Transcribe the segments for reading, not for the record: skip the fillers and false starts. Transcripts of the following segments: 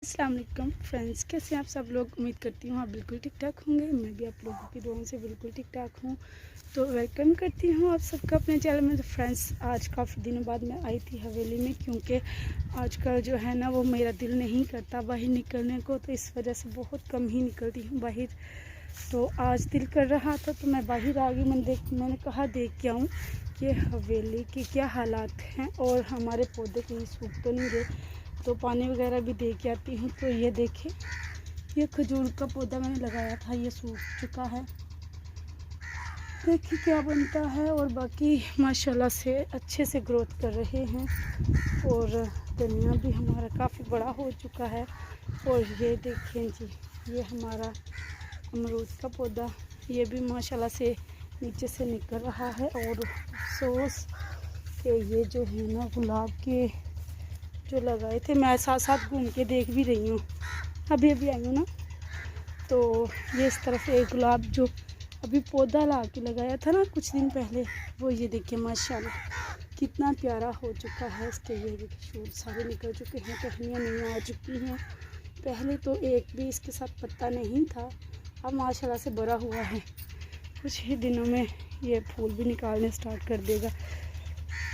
अस्सलाम वालेकुम फ्रेंड्स, कैसे हैं आप सब लोग। उम्मीद करती हूँ आप बिल्कुल ठीक ठाक होंगे। मैं भी आप लोगों की दुआओं से बिल्कुल ठीक ठाक हूँ। तो वेलकम करती हूँ आप सबका अपने चैनल में। तो फ्रेंड्स, आज काफ़ी दिनों बाद मैं आई थी हवेली में, क्योंकि आजकल जो है ना वो मेरा दिल नहीं करता बाहर निकलने को, तो इस वजह से बहुत कम ही निकलती हूँ बाहर। तो आज दिल कर रहा था तो मैं बाहर आ गई। मैंने कहा देख के आऊँ कि हवेली के क्या हालात हैं और हमारे पौधे कहीं सूख तो नहीं रहे, तो पानी वगैरह भी दे के आती हूँ। तो ये देखें, ये खजूर का पौधा मैंने लगाया था, ये सूख चुका है। देखिए क्या बनता है। और बाकी माशाल्लाह से अच्छे से ग्रोथ कर रहे हैं। और धनिया भी हमारा काफ़ी बड़ा हो चुका है। और ये देखें जी, ये हमारा अमरूद का पौधा, ये भी माशाल्लाह से नीचे से निकल रहा है। और अफसोस कि ये जो है ना गुलाब के जो लगाए थे, मैं साथ साथ घूम के देख भी रही हूँ, अभी आई हूँ ना। तो ये इस तरफ एक गुलाब जो अभी पौधा ला के लगाया था ना कुछ दिन पहले, वो ये देखिए माशाल्लाह कितना प्यारा हो चुका है। इसके ये देखिए शूट सारे निकल चुके हैं, टहनियाँ नहीं आ चुकी हैं। पहले तो एक भी इसके साथ पत्ता नहीं था, अब माशाल्लाह से बड़ा हुआ है। कुछ ही दिनों में ये फूल भी निकालने स्टार्ट कर देगा।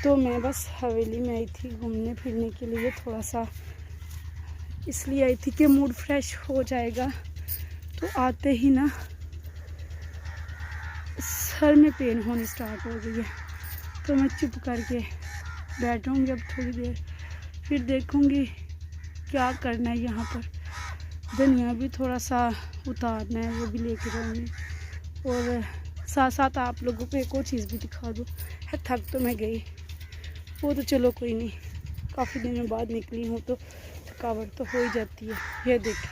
तो मैं बस हवेली में आई थी घूमने फिरने के लिए, थोड़ा सा इसलिए आई थी कि मूड फ्रेश हो जाएगा। तो आते ही ना सर में पेन होनी स्टार्ट हो गई है, तो मैं चुप करके बैठूँगी अब थोड़ी देर, फिर देखूँगी क्या करना है। यहाँ पर धनिया भी थोड़ा सा उतारना है, वो भी लेके जाऊँगी। और साथ साथ आप लोगों को एक और चीज़ भी दिखा दूँ। है थक तो मैं गई, वो तो चलो कोई नहीं, काफ़ी दिनों बाद निकली हूँ तो थकावट तो हो ही जाती है। ये देखें,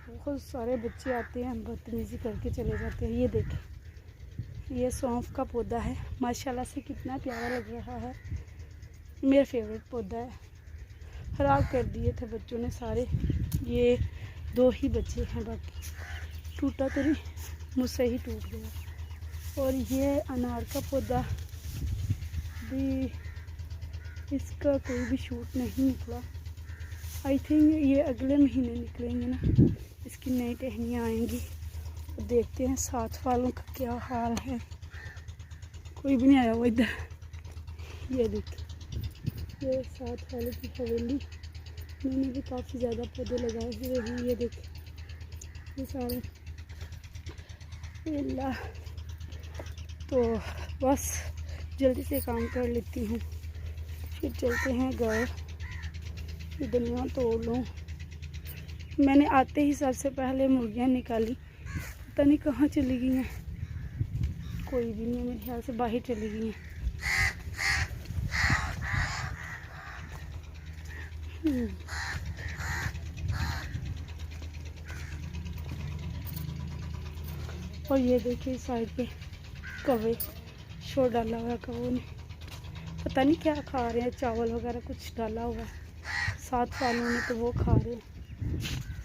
बहुत सारे बच्चे आते हैं, बदतमीज़ी करके चले जाते हैं। ये देखें, ये सौंफ का पौधा है, माशाल्लाह से कितना प्यारा लग रहा है। मेरा फेवरेट पौधा है। ख़राब कर दिए थे बच्चों ने सारे, ये 2 ही बच्चे हैं, बाकी टूटा तो नहीं, मुझसे ही टूट गया। और ये अनार का पौधा भी, इसका कोई भी शूट नहीं निकला। आई थिंक ये अगले महीने निकलेंगे ना, इसकी नई टहनियाँ आएंगी। और देखते हैं साथ वालों का क्या हाल है। कोई भी नहीं आया वो इधर। ये देखिए, ये साथ वालों की हवेली, मैंने भी काफ़ी ज़्यादा पौधे लगाए हुए हैं। ये देखिए, ये सारे अल्लाह। तो बस जल्दी से काम कर लेती हूँ, फिर चलते हैं घर। धनिया तोड़ लूँ। मैंने आते ही सबसे पहले मुर्गियाँ निकाली, पता नहीं कहाँ चली गई हैं, कोई भी नहीं, मेरे ख्याल से बाहर चली गई हैं। और ये देखिए साइड पे कौवे, शोर डाला हुआ है कौवों ने, पता नहीं क्या खा रहे हैं, चावल वगैरह कुछ डाला हुआ है साथ वालों ने, तो वो खा रहे हैं।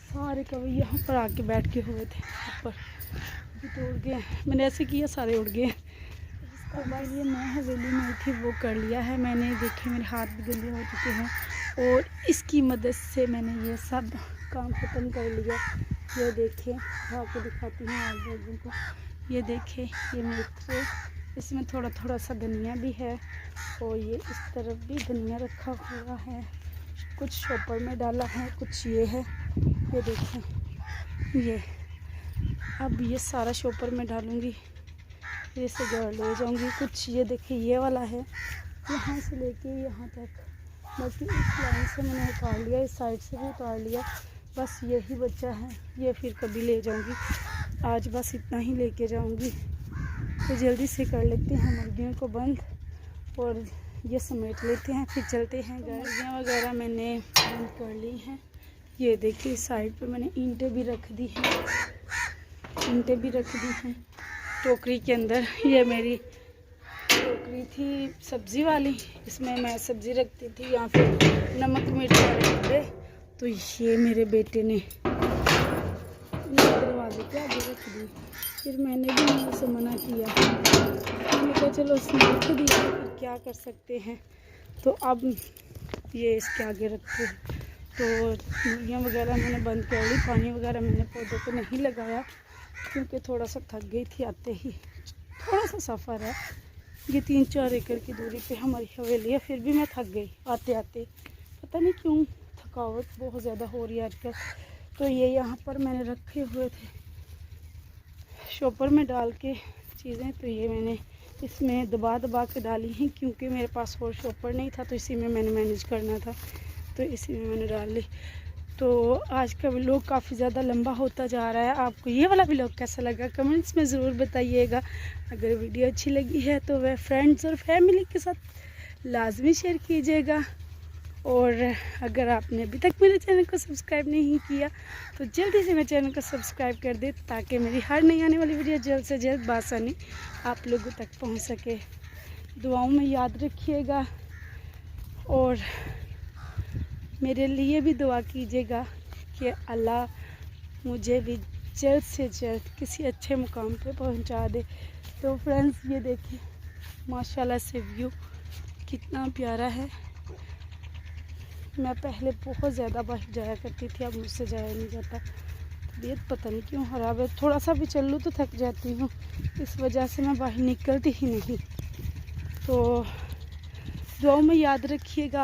सारे कौवे यहाँ पर आके बैठ के हुए थे ऊपर, अभी तो उड़ गए। मैंने ऐसे किया सारे उड़ गए। जिसका भाई ये मैं हवेली में थी वो कर लिया है मैंने। देखे मेरे हाथ भी गंदे हो चुके हैं, और इसकी मदद से मैंने ये सब काम ख़त्म कर लिया। ये देखिए, उठा के दिखाती हूँ आप लोगों को। ये देखिए, ये मेथी, इसमें थोड़ा थोड़ा सा धनिया भी है। और ये इस तरफ भी धनिया रखा हुआ है, कुछ शॉपर में डाला है, कुछ ये है। ये देखें, ये अब ये सारा शॉपर में डालूँगी, फिर इसे घर ले जाऊँगी। कुछ ये देखिए, ये वाला है, यहाँ से लेके यहाँ तक, बाकी इस लाइन से मैंने उतार लिया, इस साइड से भी उतार लिया, बस यही बचा है। ये फिर कभी ले जाऊँगी, आज बस इतना ही लेके जाऊँगी। तो जल्दी से कर लेते हैं मुर्गियों को बंद, और ये समेट लेते हैं, फिर चलते हैं घर। मुर्गियाँ वगैरह मैंने बंद कर ली हैं। ये देखिए, इस साइड पे मैंने ईंटें भी रख दी हैं, टोकरी के अंदर। ये मेरी टोकरी थी सब्ज़ी वाली, इसमें मैं सब्ज़ी रखती थी, या फिर नमक मिर्च वाले डिब्बे। तो ये मेरे बेटे ने दरवाजे के आगे रख दी, फिर मैंने भी उसे मना किया। मैंने कहा चलो उसने रख दिया, फिर क्या कर सकते हैं। तो अब ये इसके आगे रखते हैं। तो मुर्गियाँ वगैरह मैंने बंद कर दी, पानी वगैरह मैंने पौधों को नहीं लगाया क्योंकि थोड़ा सा थक गई थी आते ही। थोड़ा सा सफ़र है, ये 3-4 एकड़ की दूरी पे हमारी हवेली है, फिर भी मैं थक गई आते आते। पता नहीं क्यों थकावट बहुत ज़्यादा हो रही है आजकल। तो ये यहाँ पर मैंने रखे हुए थे शॉपर में डाल के चीज़ें, तो ये मैंने इसमें दबा दबा के डाली हैं क्योंकि मेरे पास और शॉपर नहीं था, तो इसी में मैंने मैनेज करना था, तो इसी में मैंने डाल ली। तो आज का व्लॉग काफ़ी ज़्यादा लंबा होता जा रहा है। आपको ये वाला व्लॉग कैसा लगा कमेंट्स में ज़रूर बताइएगा। अगर वीडियो अच्छी लगी है तो वह फ्रेंड्स और फैमिली के साथ लाजमी शेयर कीजिएगा। और अगर आपने अभी तक मेरे चैनल को सब्सक्राइब नहीं किया तो जल्दी से मेरे चैनल को सब्सक्राइब कर दे, ताकि मेरी हर नई आने वाली वीडियो जल्द से जल्द बासानी आप लोगों तक पहुंच सके। दुआओं में याद रखिएगा और मेरे लिए भी दुआ कीजिएगा कि अल्लाह मुझे भी जल्द से जल्द किसी अच्छे मुकाम पे पहुंचा दे। तो फ्रेंड्स, ये देखिए माशाल्लाह से व्यू कितना प्यारा है। मैं पहले बहुत ज़्यादा बाहर जाया करती थी, अब मुझसे जाया नहीं जाता। तबीयत पता नहीं क्यों ख़राब है, थोड़ा सा भी चल लूँ तो थक जाती हूँ, इस वजह से मैं बाहर निकलती ही नहीं। तो दुआओं में याद रखिएगा।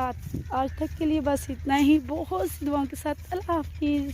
आज तक के लिए बस इतना ही। बहुत सी दुआओं के साथ अल्लाह हाफिज़।